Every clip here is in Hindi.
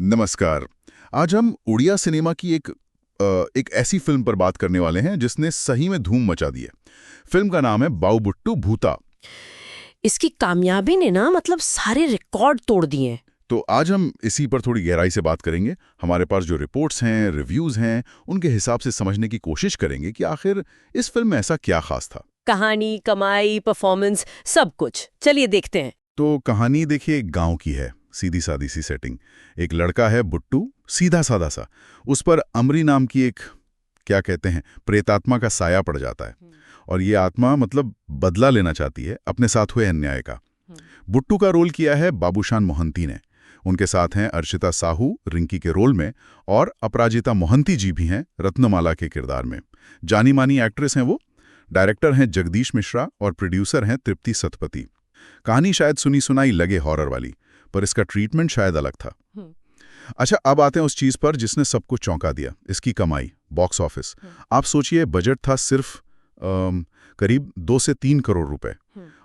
नमस्कार। आज हम उड़िया सिनेमा की एक ऐसी फिल्म पर बात करने वाले हैं जिसने सही में धूम मचा दी है। फिल्म का नाम है बाऊ भूता। इसकी कामयाबी ने ना सारे रिकॉर्ड तोड़ दिए हैं। तो आज हम इसी पर थोड़ी गहराई से बात करेंगे। हमारे पास जो रिपोर्ट्स हैं, रिव्यूज हैं, उनके हिसाब से समझने की कोशिश करेंगे कि आखिर इस फिल्म में ऐसा क्या खास था। कहानी, कमाई, परफॉर्मेंस, सब कुछ। चलिए देखते हैं। तो कहानी देखिए, गांव की है, सीधी सादी सी सेटिंग। एक लड़का है बुट्टू, सीधा सादा सा। उस पर अमरी नाम की एक, क्या कहते हैं, प्रेतात्मा का साया पड़ जाता है। और ये आत्मा बदला लेना चाहती है अपने साथ हुए अन्याय का। बुट्टू का रोल किया है बाबूशान मोहंती ने। उनके साथ हैं अर्चिता साहू रिंकी के रोल में, और अपराजिता मोहंती जी भी हैं रत्नमाला के किरदार में। जानी मानी एक्ट्रेस हैं वो। डायरेक्टर हैं जगदीश मिश्रा और प्रोड्यूसर हैं तृप्ति सतपति। कहानी शायद सुनी सुनाई लगे हॉरर वाली, पर इसका ट्रीटमेंट शायद अलग था। अच्छा, अब आते हैं उस चीज पर जिसने सबको चौंका दिया, इसकी कमाई, बॉक्स ऑफिस। आप सोचिए, बजट था सिर्फ करीब 2 से 3 करोड़ रुपए,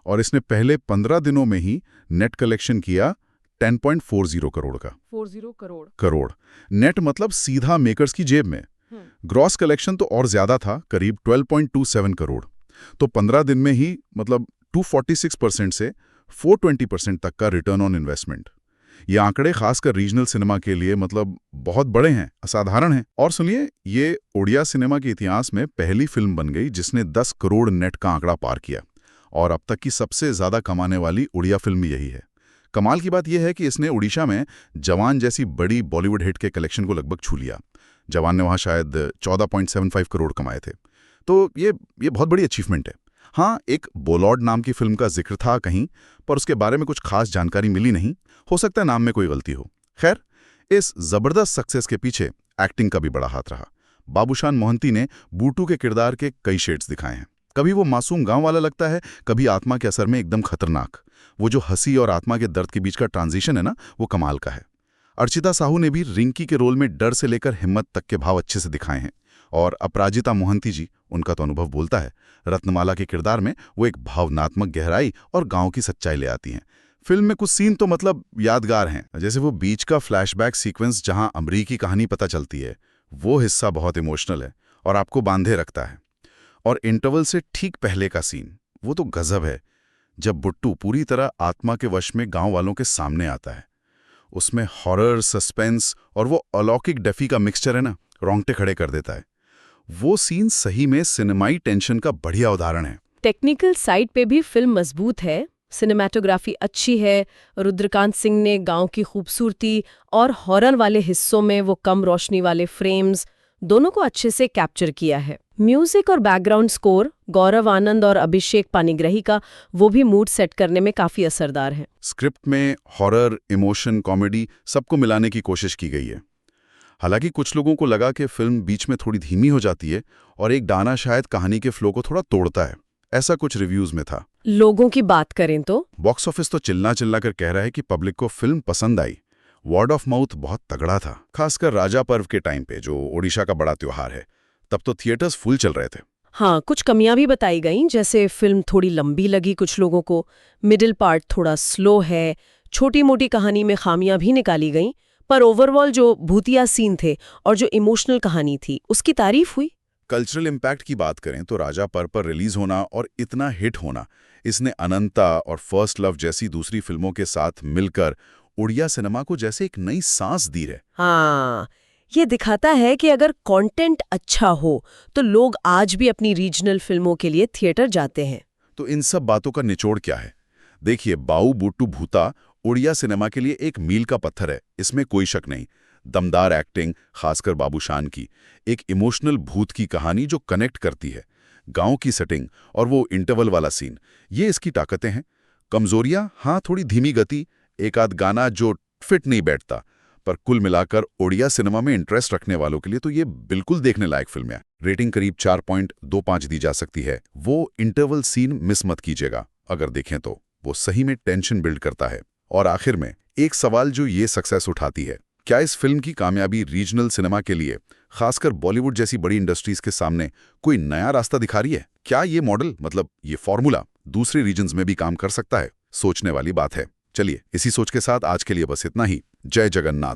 और इसने पहले 15 दिनों में ही नेट कलेक्शन किया 10.40 करोड़ का। 40 करोड़ नेट, मतलब सीधा मेकर्स की जेब में। ग्रॉस कलेक्शन तो और ज्यादा था, करीब 12.27 करोड़। तो 15 दिन में ही 246% से 420% तक का रिटर्न ऑन इन्वेस्टमेंट। ये आंकड़े खासकर रीजनल सिनेमा के लिए बहुत बड़े हैं, असाधारण हैं। और सुनिए, ये ओडिया सिनेमा के इतिहास में पहली फिल्म बन गई जिसने 10 करोड़ नेट का आंकड़ा पार किया, और अब तक की सबसे ज्यादा कमाने वाली उड़िया फिल्म भी यही है। कमाल की बात यह है कि इसने उड़ीसा में जवान जैसी बड़ी बॉलीवुड हिट के कलेक्शन को लगभग छू लिया। जवान ने वहां शायद 14.75 करोड़ कमाए थे। तो ये बहुत बड़ी अचीवमेंट है। हाँ, एक बोलॉर्ड नाम की फिल्म का जिक्र था कहीं, पर उसके बारे में कुछ खास जानकारी मिली नहीं। हो सकता है नाम में कोई गलती हो। खैर, इस जबरदस्त सक्सेस के पीछे एक्टिंग का भी बड़ा हाथ रहा। बाबूशान मोहंती ने बूटू के किरदार के कई शेड्स दिखाए हैं। कभी वो मासूम गांव वाला लगता है, कभी आत्मा के असर में एकदम खतरनाक। वो जो हंसी और आत्मा के दर्द के बीच का ट्रांजिशन है ना, वो कमाल का है। अर्चिता साहू ने भी रिंकी के रोल में डर से लेकर हिम्मत तक के भाव अच्छे से दिखाए हैं। और अपराजिता मोहंती जी, उनका तो अनुभव बोलता है। रत्नमाला के किरदार में वो एक भावनात्मक गहराई और गांव की सच्चाई ले आती हैं। फिल्म में कुछ सीन तो यादगार हैं, जैसे वो बीच का फ्लैशबैक सीक्वेंस जहां अमरी की कहानी पता चलती है। वो हिस्सा बहुत इमोशनल है और आपको बांधे रखता है। और इंटरवल से ठीक पहले का सीन, वो तो गजब है, जब बुट्टू पूरी तरह आत्मा के वश में गांव वालों के सामने आता है। उसमें हॉरर, सस्पेंस और वो अलौकिक डेफी का मिक्सचर है ना, रोंगटे खड़े कर देता है। वो सीन सही में सिनेमाई टेंशन का बढ़िया उदाहरण है। टेक्निकल साइड पे भी फिल्म मजबूत है। सिनेमेटोग्राफी अच्छी है। रुद्रकांत सिंह ने गांव की खूबसूरती और हॉरर वाले हिस्सों में वो कम रोशनी वाले फ्रेम्स, दोनों को अच्छे से कैप्चर किया है। म्यूजिक और बैकग्राउंड स्कोर गौरव आनंद और अभिषेक पानिग्राही का, वो भी मूड सेट करने में काफी असरदार है। स्क्रिप्ट में हॉरर, इमोशन, कॉमेडी सबको मिलाने की कोशिश की गई है। हालांकि कुछ लोगों को लगा कि फिल्म बीच में थोड़ी धीमी हो जाती है और एक गाना शायद कहानी के फ्लो को थोड़ा तोड़ता है। ऐसा कुछ रिव्यूज में था। लोगों की बात करें तो बॉक्स ऑफिस तो चिल्ला चिल्ला कर कह रहा है कि पब्लिक को फिल्म पसंद आई। वर्ड ऑफ माउथ बहुत तगड़ा था, खासकर राजा पर्व के टाइम पे, जो ओडिशा का बड़ा त्योहार है। तब तो थिएटर्स फुल चल रहे थे। हाँ, कुछ कमियां भी बताई गईं, जैसे फिल्म थोड़ी लंबी लगी कुछ लोगों को, मिडिल पार्ट थोड़ा स्लो है, छोटी मोटी कहानी में खामियां भी निकाली गईं, पर ओवरऑल जो भूतिया सीन थे और जो इमोशनल कहानी थी, उसकी तारीफ हुई। कल्चरल इम्पैक्ट की बात करें तो राजा पर्व पर रिलीज होना और इतना हिट होना, इसने अनंता और फर्स्ट लव जैसी दूसरी फिल्मों के साथ मिलकर उड़िया सिनेमा को जैसे एक नई सांस दी है। हाँ, ये दिखाता है कि अगर कंटेंट अच्छा हो तो लोग आज भी अपनी रीजनल फिल्मों के लिए थिएटर जाते हैं। तो इन सब बातों का निचोड़ क्या है? देखिए, बाऊ भूता उड़िया सिनेमा के लिए एक मील का पत्थर है, इसमें कोई शक नहीं। दमदार एक्टिंग, खासकर बाबूशान की, एक इमोशनल भूत की कहानी जो कनेक्ट करती है, गांव की सेटिंग और वो इंटरवल वाला सीन, ये इसकी ताकतें हैं। कमजोरियां, हाँ, थोड़ी धीमी गति, एक आध गाना जो फिट नहीं बैठता, पर कुल मिलाकर ओडिया सिनेमा में इंटरेस्ट रखने वालों के लिए तो ये बिल्कुल देखने लायक फिल्म है। रेटिंग करीब 4.25 दी जा सकती है। वो इंटरवल सीन मिस मत कीजिएगा, अगर देखें तो वो सही में टेंशन बिल्ड करता है। और आखिर में एक सवाल जो ये सक्सेस उठाती है, क्या इस फिल्म की कामयाबी रीजनल सिनेमा के लिए, खासकर बॉलीवुड जैसी बड़ी इंडस्ट्रीज के सामने, कोई नया रास्ता दिखा रही है? क्या ये मॉडल, ये फॉर्मूला दूसरे रीजन्स में भी काम कर सकता है? सोचने वाली बात है। चलिए, इसी सोच के साथ आज के लिए बस इतना ही। जय जगन्नाथ।